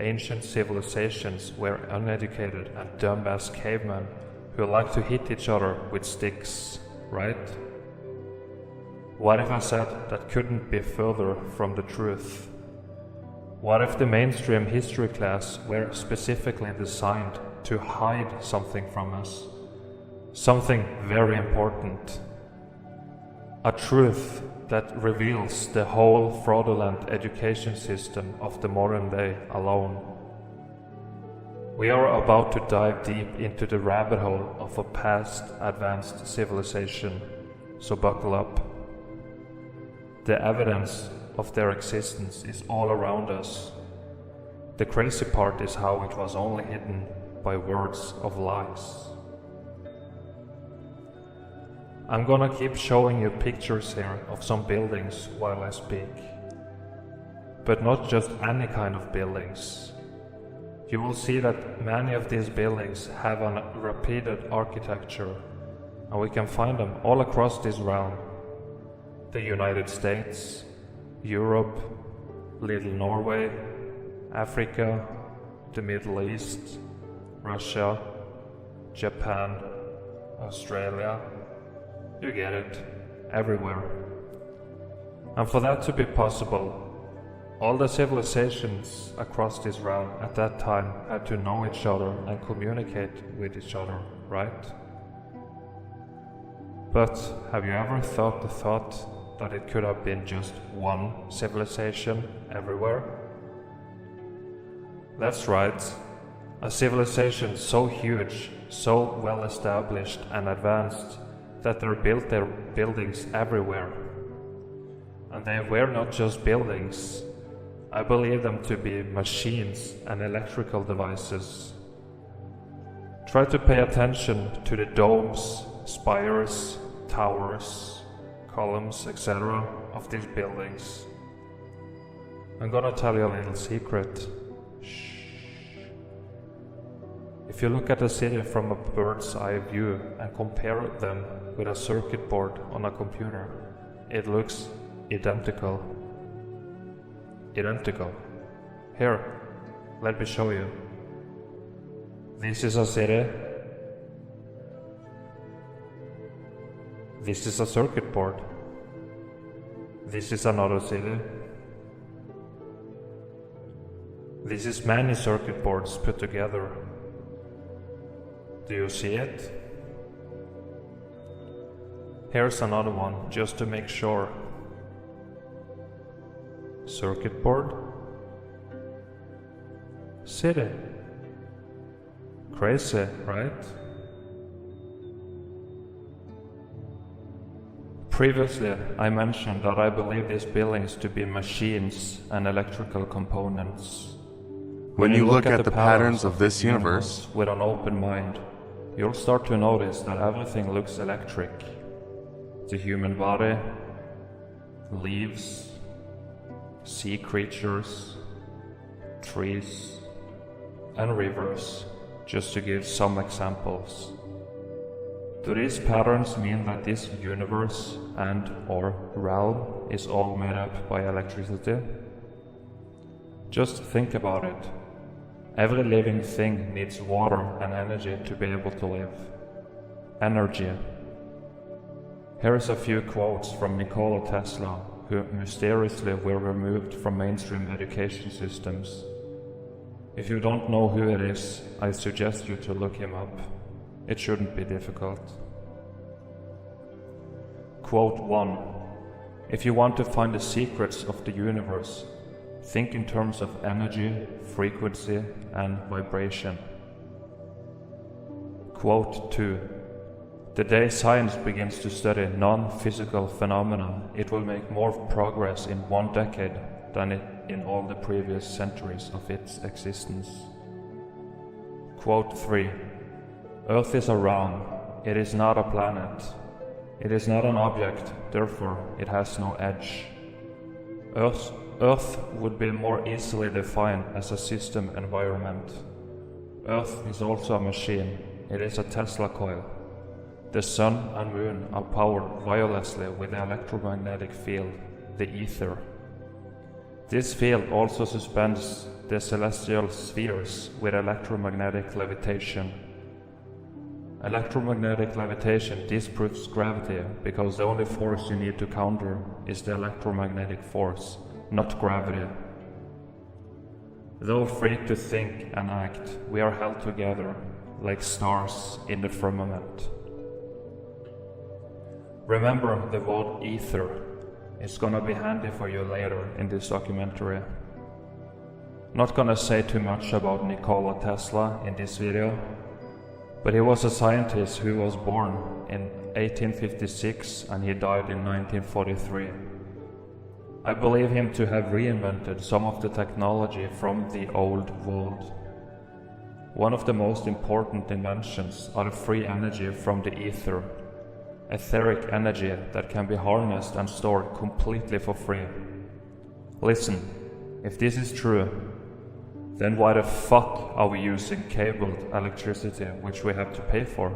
ancient civilizations were uneducated and dumb as cavemen who like to hit each other with sticks, right? What if I said that couldn't be further from the truth? What if the mainstream history class were specifically designed to hide something from us? Something very important. A truth that reveals the whole fraudulent education system of the modern day alone. We are about to dive deep into the rabbit hole of a past advanced civilization, so buckle up. The evidence of their existence is all around us. The crazy part is how it was only hidden by words of lies. I'm gonna keep showing you pictures here of some buildings while I speak. But not just any kind of buildings. You will see that many of these buildings have a repeated architecture, and we can find them all across this realm. The United States, Europe, Little Norway, Africa, the Middle East, Russia, Japan, Australia. You get it, everywhere. And for that to be possible, all the civilizations across this realm at that time had to know each other and communicate with each other, right? But have you ever thought the thought that it could have been just one civilization everywhere? That's right, a civilization so huge, so well established and advanced that they built their buildings everywhere. And they were not just buildings. I believe them to be machines and electrical devices. Try to pay attention to the domes, spires, towers, columns, etc. of these buildings. I'm gonna tell you a little secret. Shh. If you look at a city from a bird's eye view and compare them with a circuit board on a computer, it looks identical. Identical. Here, let me show you. This is a city. This is a circuit board. This is another city. This is many circuit boards put together. Do you see it? Here's another one, just to make sure. Circuit board. City. Crazy, right? Previously, I mentioned that I believe these buildings to be machines and electrical components. When you look at the patterns of this universe with an open mind, you'll start to notice that everything looks electric. The human body, leaves, sea creatures, trees, and rivers, just to give some examples. Do these patterns mean that this universe and or realm is all made up by electricity? Just think about it. Every living thing needs water and energy to be able to live. Energy. Here's a few quotes from Nikola Tesla, who mysteriously were removed from mainstream education systems. If you don't know who it is, I suggest you to look him up. It shouldn't be difficult. Quote 1. If you want to find the secrets of the universe, think in terms of energy, frequency, and vibration. Quote 2. The day science begins to study non-physical phenomena, it will make more progress in 1 decade than in all the previous centuries of its existence. Quote 3. Earth is a realm, it is not a planet. It is not an object, therefore it has no edge. Earth would be more easily defined as a system environment. Earth is also a machine, it is a Tesla coil. The sun and moon are powered wirelessly with the electromagnetic field, the ether. This field also suspends the celestial spheres with electromagnetic levitation. Electromagnetic levitation disproves gravity because the only force you need to counter is the electromagnetic force, not gravity. Though free to think and act, we are held together like stars in the firmament. Remember the word ether. It's gonna be handy for you later in this documentary. Not gonna say too much about Nikola Tesla in this video, but he was a scientist who was born in 1856 and he died in 1943. I believe him to have reinvented some of the technology from the old world. One of the most important inventions are the free energy from the ether, etheric energy that can be harnessed and stored completely for free. Listen, if this is true, then why the fuck are we using cabled electricity which we have to pay for?